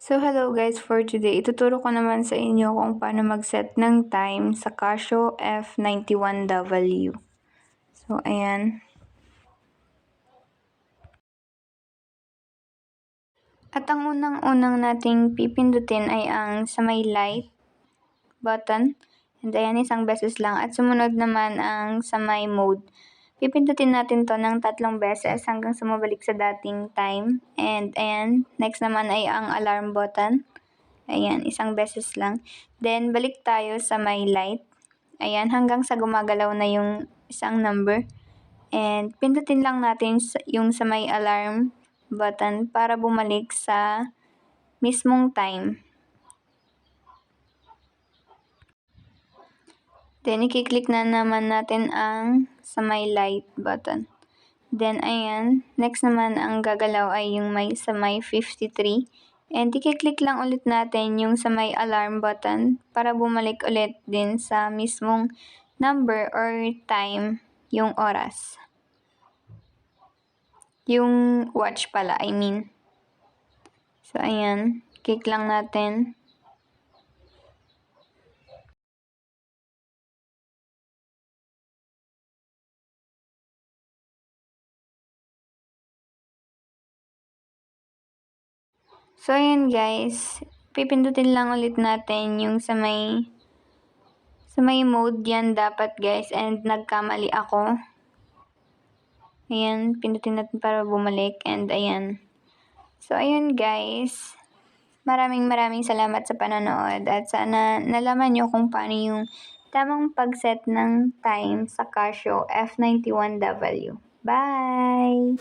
So hello guys, for today, ituturo ko naman sa inyo kung paano mag-set ng time sa Casio F91W. So ayan. At ang unang-unang nating pipindutin ay ang sa may light button. And ayan, isang beses lang. At sumunod naman ang sa may mode. Pipindutin natin to ng 3 beses hanggang sumabalik sa dating time. And ayan, next naman ay ang alarm button. Ayan, isang beses lang. Then, balik tayo sa may light. Ayan, hanggang sa gumagalaw na yung isang number. And, pindutin lang natin yung sa may alarm button para bumalik sa mismong time. Then, i-click na naman natin ang sa may light button. Then, ayan, next naman ang gagalaw ay yung sa may 53. And i-click lang ulit natin yung sa may alarm button para bumalik ulit din sa mismong number or time yung oras. Yung watch pala, I mean. So, ayan, click lang natin. So, ayan guys, pipindutin lang ulit natin yung sa may mode yan dapat guys, and nagkamali ako. Ayan, pindutin natin para bumalik, and ayan. So, ayun guys, maraming salamat sa panonood, at sana nalaman nyo kung paano yung tamang pag-set ng time sa Casio F91W. Bye!